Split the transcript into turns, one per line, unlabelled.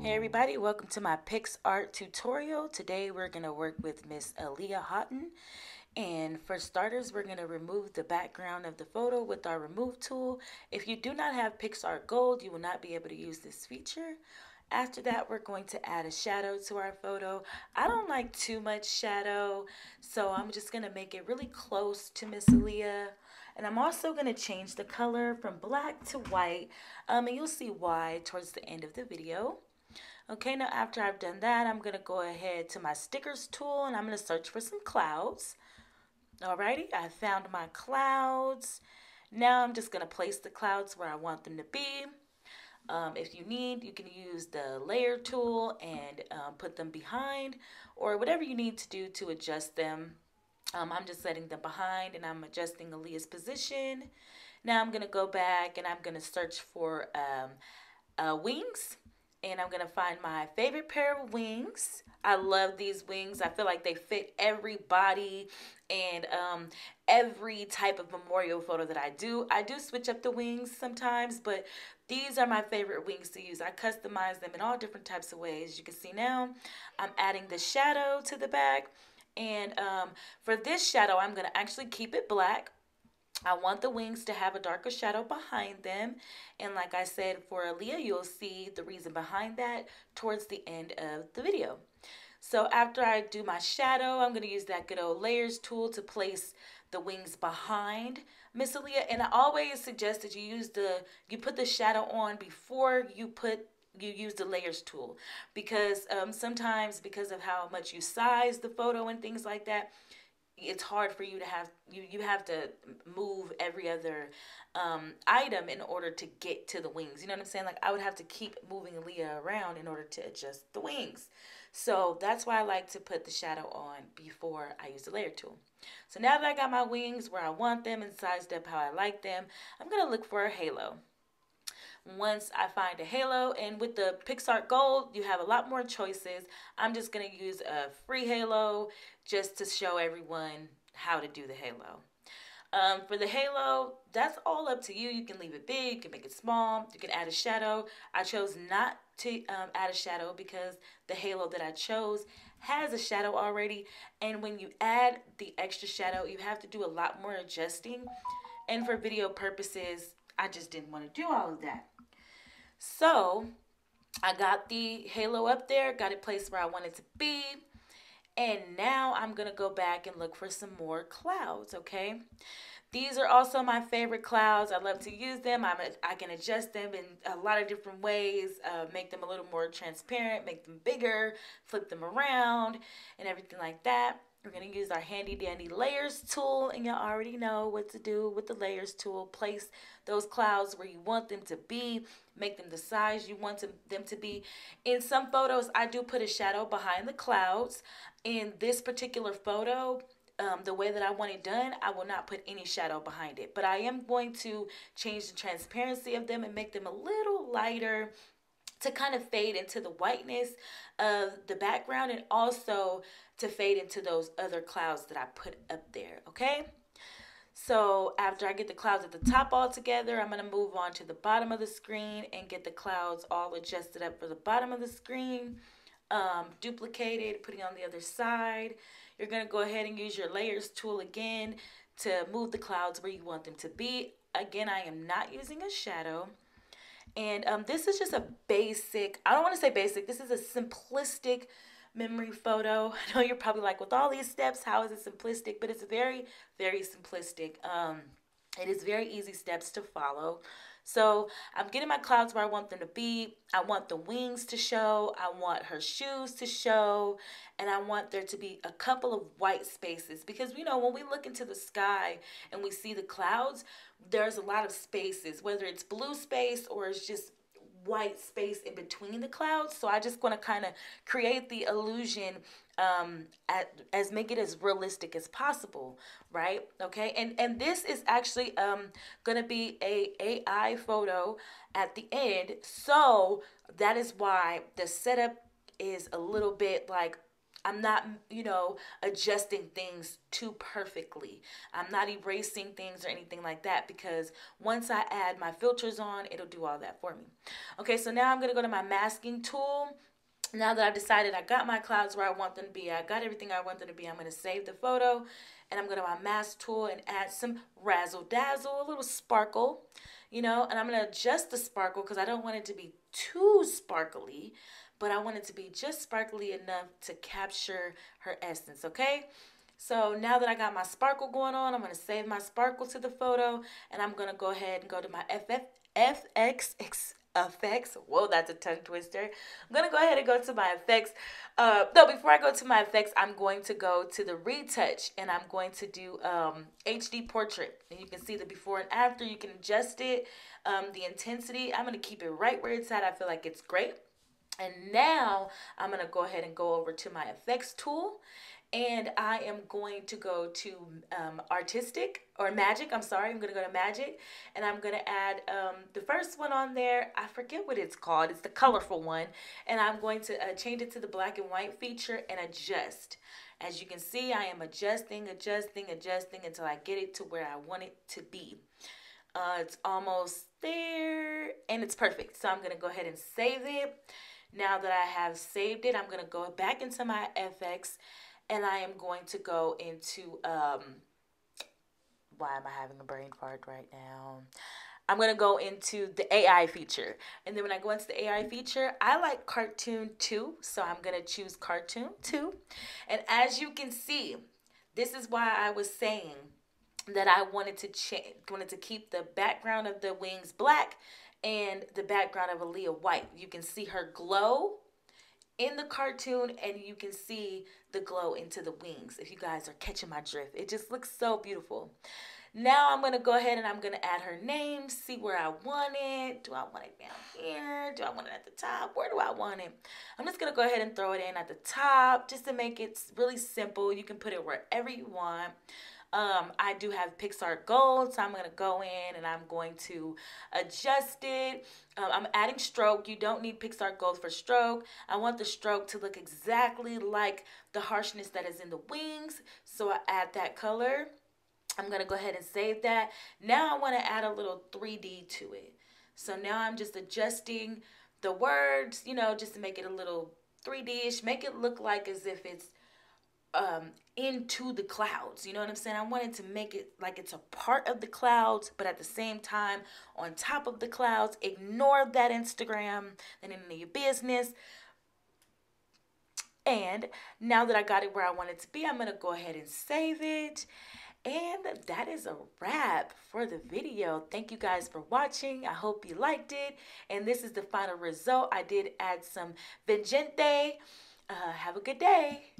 Hey everybody, welcome to my Picsart tutorial. Today we're going to work with Miss Aaliyah Haughton. And for starters, we're going to remove the background of the photo with our remove tool. If you do not have Picsart Gold, you will not be able to use this feature. After that, we're going to add a shadow to our photo. I don't like too much shadow, so I'm just going to make it really close to Miss Aaliyah. And I'm also going to change the color from black to white, and you'll see why towards the end of the video. Okay, now after I've done that, I'm going to go ahead to my stickers tool and I'm going to search for some clouds. Alrighty, I found my clouds. Now I'm just going to place the clouds where I want them to be. If you need, you can use the layer tool and put them behind or whatever you need to do to adjust them. I'm just setting them behind and I'm adjusting Aaliyah's position. Now I'm going to go back and I'm going to search for wings. And I'm going to find my favorite pair of wings. I love these wings. I feel like they fit every body and every type of memorial photo that I do. I do switch up the wings sometimes, but these are my favorite wings to use. I customize them in all different types of ways. You can see now I'm adding the shadow to the back. And for this shadow, I'm going to actually keep it black. I want the wings to have a darker shadow behind them. And like I said, for Aaliyah, you'll see the reason behind that towards the end of the video. So after I do my shadow, I'm going to use that good old layers tool to place the wings behind Miss Aaliyah. And I always suggest that you put the shadow on before you use the layers tool, because sometimes because of how much you size the photo and things like that, it's hard for you to have you have to move every other item in order to get to the wings. You know what I'm saying? Like I would have to keep moving Aaliyah around in order to adjust the wings. So that's why I like to put the shadow on before I use the layer tool. So now that I got my wings where I want them and sized up how I like them, I'm going to look for a halo. Once I find a halo, and with the Picsart Gold, you have a lot more choices. I'm just going to use a free halo just to show everyone how to do the halo. For the halo, that's all up to you. You can leave it big, you can make it small, you can add a shadow. I chose not to add a shadow because the halo that I chose has a shadow already. And when you add the extra shadow, you have to do a lot more adjusting. And for video purposes, I just didn't want to do all of that. So I got the halo up there, got it placed where I want it to be. And now I'm going to go back and look for some more clouds, okay? These are also my favorite clouds. I love to use them. I can adjust them in a lot of different ways, make them a little more transparent, make them bigger, flip them around, and everything like that. We're going to use our handy dandy layers tool, and y'all already know what to do with the layers tool. Place those clouds where you want them to be, make them the size you want them to be. In some photos, I do put a shadow behind the clouds. In this particular photo, the way that I want it done, I will not put any shadow behind it. But I am going to change the transparency of them and make them a little lighter to kind of fade into the whiteness of the background and also to fade into those other clouds that I put up there, okay? So after I get the clouds at the top all together, I'm going to move on to the bottom of the screen and get the clouds all adjusted up for the bottom of the screen. Duplicated, putting on the other side. You're going to go ahead and use your layers tool again to move the clouds where you want them to be. Again, I am not using a shadow. And this is just a basic, I don't want to say basic, this is a simplistic memory photo. I know you're probably like, with all these steps, how is it simplistic? But it's very, very simplistic. It is very easy steps to follow. So I'm getting my clouds where I want them to be. I want the wings to show. I want her shoes to show. And I want there to be a couple of white spaces. Because, you know, when we look into the sky and we see the clouds, there's a lot of spaces, whether it's blue space or it's just white space in between the clouds. So I just want to kind of create the illusion as make it as realistic as possible, right? Okay, and this is actually gonna be a AI photo at the end, so that is why the setup is a little bit like I'm not, adjusting things too perfectly. I'm not erasing things or anything like that, because once I add my filters on, it'll do all that for me. Okay, so now I'm going to go to my masking tool. Now that I've decided I got my clouds where I want them to be, I got everything I want them to be, I'm going to save the photo, and I'm going to my mask tool and add some razzle dazzle, a little sparkle, and I'm going to adjust the sparkle because I don't want it to be too sparkly, but I want it to be just sparkly enough to capture her essence, okay? So now that I got my sparkle going on, I'm going to save my sparkle to the photo, and I'm going to go ahead and go to my FX effects. Whoa, that's a tongue twister. I'm gonna go ahead and go to my effects. No, before I go to my effects, I'm going to go to the retouch, and I'm going to do HD portrait, and you can see the before and after. You can adjust it, the intensity. I'm gonna keep it right where it's at. I feel like it's great. And now I'm gonna go ahead and go over to my effects tool, and I am going to go to artistic or magic. I'm sorry, I'm going to go to magic, and I'm going to add the first one on there. I forget what it's called. It's the colorful one, and I'm going to change it to the black and white feature and adjust. As you can see, I am adjusting until I get it to where I want it to be. It's almost there, and it's perfect. So I'm going to go ahead and save it. Now that I have saved it, I'm going to go back into my FX, and I am going to go into, why am I having a brain fart right now? I'm going to go into the AI feature. And then when I go into the AI feature, I like Cartoon 2. So I'm going to choose Cartoon 2. And as you can see, this is why I was saying that I wanted to keep the background of the wings black and the background of Aaliyah white. You can see her glow in the cartoon, and you can see the glow into the wings, if you guys are catching my drift. It just looks so beautiful. Now I'm going to go ahead and I'm going to add her name, see where I want it. Do I want it down here? Do I want it at the top? Where do I want it? I'm just going to go ahead and throw it in at the top just to make it really simple. You can put it wherever you want. I do have Picsart Gold, so I'm going to go in and I'm going to adjust it. I'm adding stroke. You don't need Picsart Gold for stroke. I want the stroke to look exactly like the harshness that is in the wings, so I add that color. I'm going to go ahead and save that. Now I want to add a little 3D to it. So now I'm just adjusting the words, just to make it a little 3D-ish. Make it look like as if it's into the clouds. You know what I'm saying? I wanted to make it like it's a part of the clouds, but at the same time on top of the clouds. Ignore that Instagram and none of your business. And now that I got it where I want it to be, I'm going to go ahead and save it. And that is a wrap for the video. Thank you guys for watching. I hope you liked it. And this is the final result. I did add some Vengente. Have a good day.